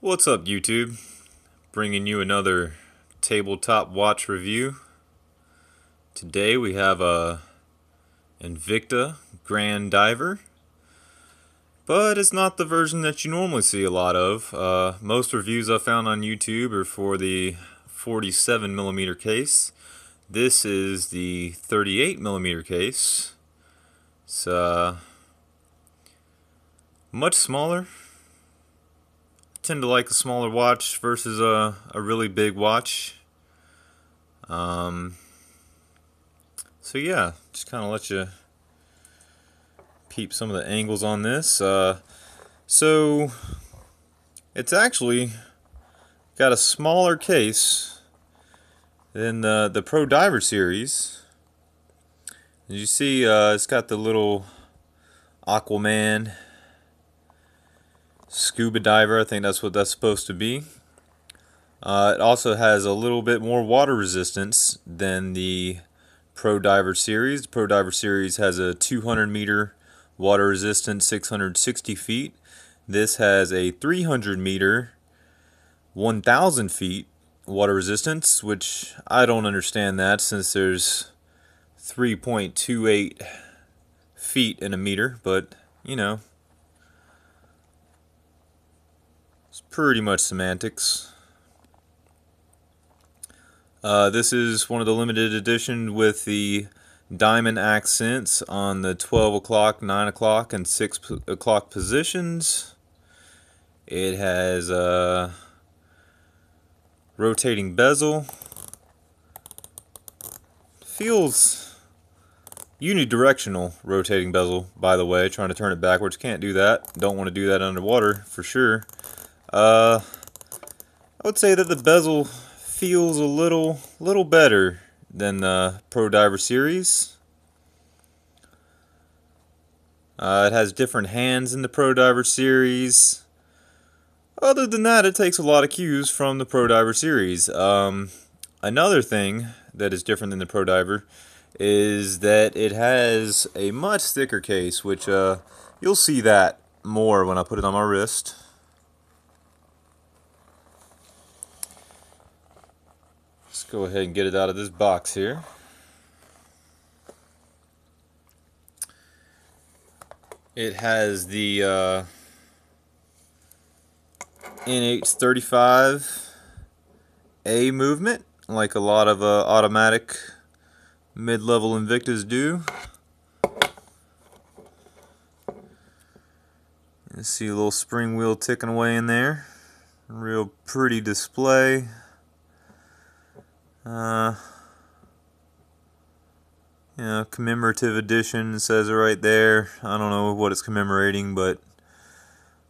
What's up, YouTube? Bringing you another tabletop watch review. Today we have a Invicta Grand Diver, but it's not the version that you normally see a lot of. Most reviews I found on YouTube are for the 47mm case. This is the 38mm case. It's much smaller. Tend to like a smaller watch versus a really big watch. So yeah, just kind of let you peep some of the angles on this. So it's actually got a smaller case than the Pro Diver series. As you see, it's got the little Aquaman scuba diver. I think that's what that's supposed to be. It also has a little bit more water resistance than the Pro Diver series. The Pro Diver series has a 200-meter water resistance, 660 feet. This has a 300-meter, 1,000 feet water resistance, which I don't understand that, since there's 3.28 feet in a meter, but you know, it's pretty much semantics. This is one of the limited edition with the diamond accents on the 12 o'clock, 9 o'clock, and 6 o'clock positions. It has a rotating bezel. Feels unidirectional rotating bezel, by the way. Trying to turn it backwards, can't do that. Don't want to do that underwater for sure. I would say that the bezel feels a little better than the Pro Diver series. It has different hands in the Pro Diver series. Other than that, it takes a lot of cues from the Pro Diver series. Another thing that is different than the Pro Diver is that it has a much thicker case, which you'll see that more when I put it on my wrist. Let's go ahead and get it out of this box here. It has the NH35A movement, like a lot of automatic mid-level Invictas do. You see a little spring wheel ticking away in there. Real pretty display. You know, commemorative edition, says it right there. I don't know what it's commemorating, but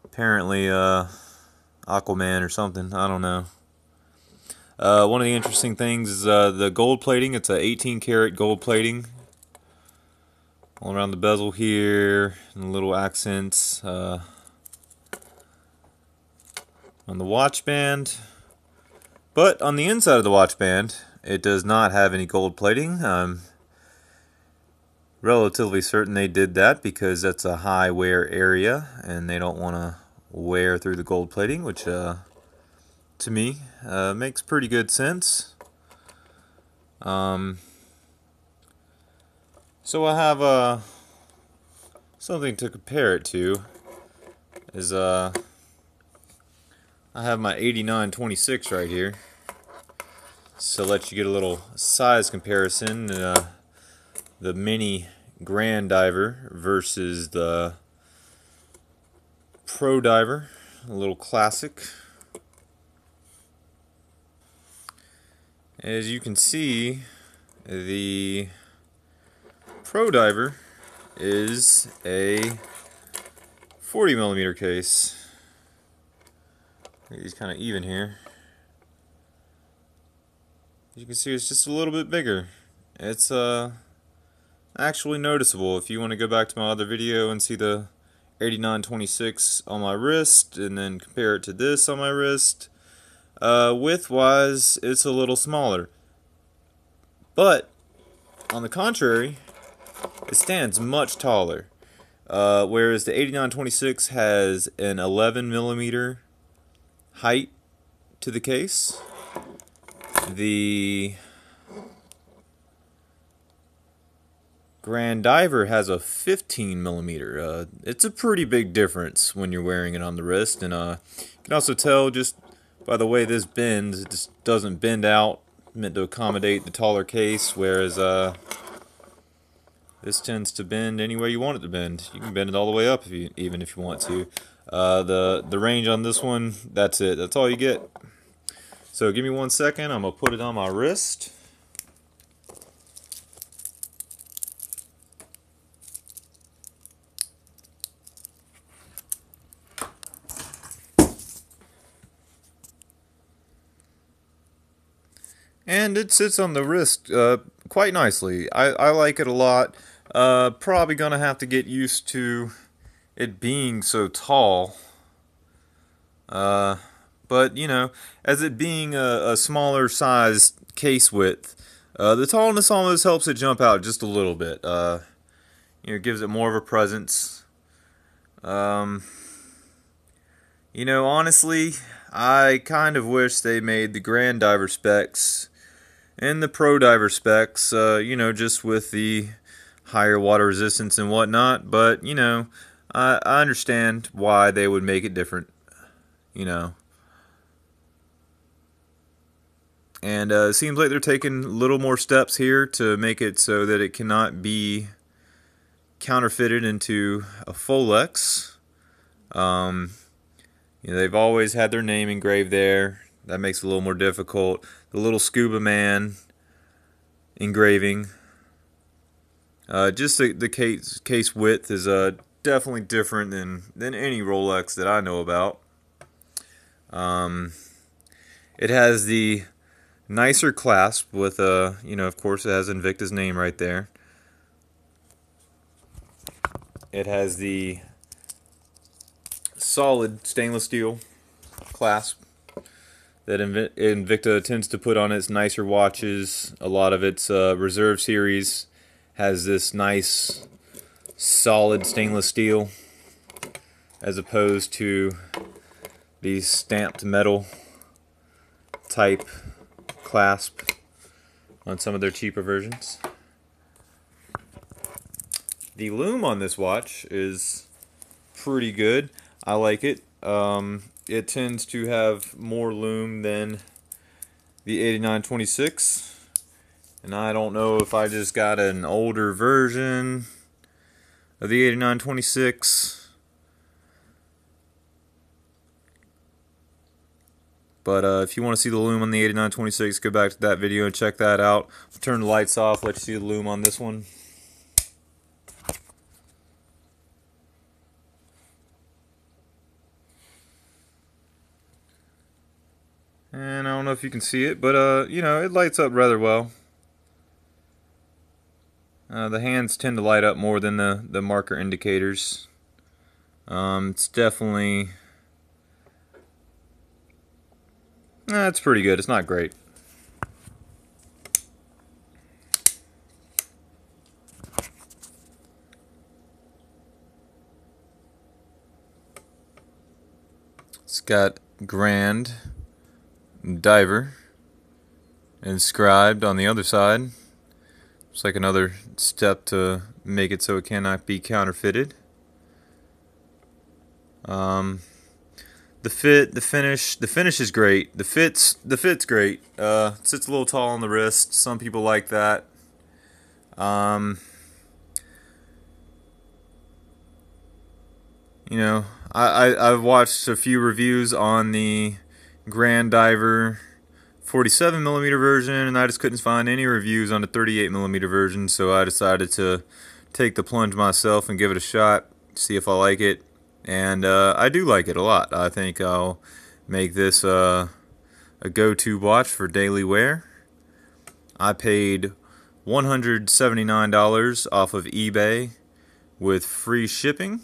apparently Aquaman or something. I don't know. One of the interesting things is the gold plating. It's a 18 karat gold plating all around the bezel here, and little accents on the watch band. But on the inside of the watch band, it does not have any gold plating. I'm relatively certain they did that because that's a high wear area and they don't want to wear through the gold plating, which to me makes pretty good sense. So I have something to compare it to. Is I have my 8926 right here, so let you get a little size comparison. The mini Grand Diver versus the Pro Diver, a little classic. As you can see, the Pro Diver is a 40mm case. He's kind of even here. As you can see, it's just a little bit bigger. It's actually noticeable. If you want to go back to my other video and see the 8926 on my wrist and then compare it to this on my wrist, width wise it's a little smaller, but on the contrary, it stands much taller. Whereas the 8926 has an 11mm height to the case. The Grand Diver has a 15 millimeter. It's a pretty big difference when you're wearing it on the wrist, and you can also tell just by the way this bends. It just doesn't bend out, meant to accommodate the taller case, whereas this tends to bend any way you want it to bend. You can bend it all the way up even if you want to. The range on this one, that's it. That's all you get. So give me 1 second. I'm gonna put it on my wrist. And it sits on the wrist quite nicely. I like it a lot. Probably gonna have to get used to it being so tall. But you know, as it being a smaller size case width, the tallness almost helps it jump out just a little bit. You know, it gives it more of a presence. You know, honestly, I kind of wish they made the Grand Diver specs and the Pro Diver specs, you know, just with the higher water resistance and whatnot. But, you know, I understand why they would make it different, you know. And it seems like they're taking a little more steps here to make it so that it cannot be counterfeited into a Folex. You know, they've always had their name engraved there. That makes it a little more difficult. The little Scuba Man engraving. Just the case width is definitely different than any Rolex that I know about. It has the nicer clasp with you know, of course it has Invicta's name right there. It has the solid stainless steel clasp that Invicta tends to put on its nicer watches. A lot of its Reserve series has this nice solid stainless steel as opposed to these stamped metal type clasp on some of their cheaper versions. The lume on this watch is pretty good. I like it. It tends to have more lume than the 8926, and I don't know if I just got an older version of the 8926, but if you want to see the lume on the 8926, go back to that video and check that out. I'll turn the lights off, let you see the lume on this one. And I don't know if you can see it, but you know, it lights up rather well. The hands tend to light up more than the marker indicators. It's definitely, it's pretty good. It's not great. It's got Grand Diver inscribed on the other side. It's like another step to make it so it cannot be counterfeited. The fit, the finish is great. The fit's great. It sits a little tall on the wrist. Some people like that. You know, I've watched a few reviews on the Grand Diver 47mm version, and I just couldn't find any reviews on the 38mm version, so I decided to take the plunge myself and give it a shot, see if I like it. And I do like it a lot. I think I'll make this a go-to watch for daily wear. I paid $179 off of eBay with free shipping.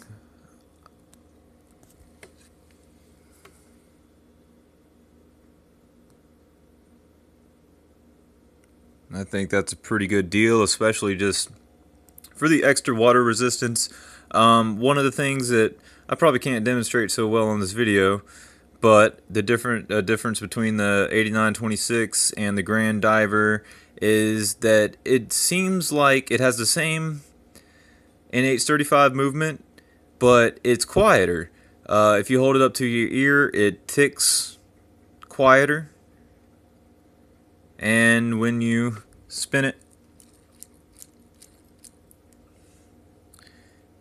I think that's a pretty good deal, especially just for the extra water resistance. One of the things that I probably can't demonstrate so well in this video, But the difference between the 8926 and the Grand Diver is that it seems like it has the same NH35 movement, but it's quieter. If you hold it up to your ear, it ticks quieter, and when you spin it,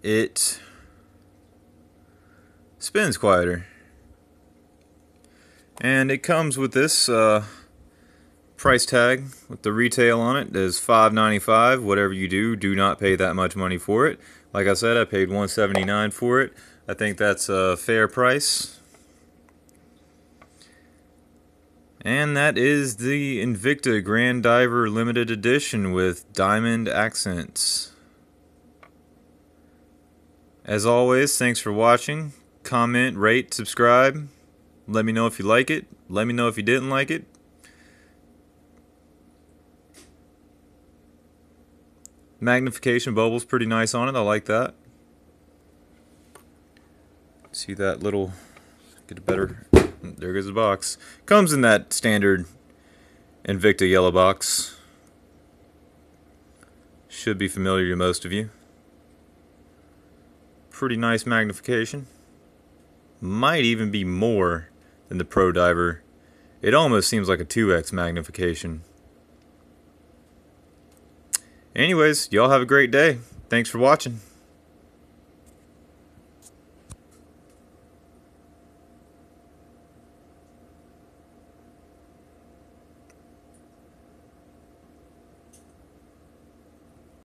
it spins quieter. And it comes with this price tag with the retail on it is $5.95. Whatever you do not pay that much money for it. Like I said, I paid $179 for it. I think that's a fair price. And that is the Invicta Grand Diver Limited Edition with diamond accents. As always, thanks for watching. Comment, rate, subscribe. Let me know if you like it. Let me know if you didn't like it. Magnification bubble's pretty nice on it. I like that. See that little... Get a better... There goes the box. Comes in that standard Invicta yellow box. Should be familiar to most of you. Pretty nice magnification. Might even be more than the Pro Diver. It almost seems like a 2x magnification. Anyways, y'all have a great day. Thanks for watching.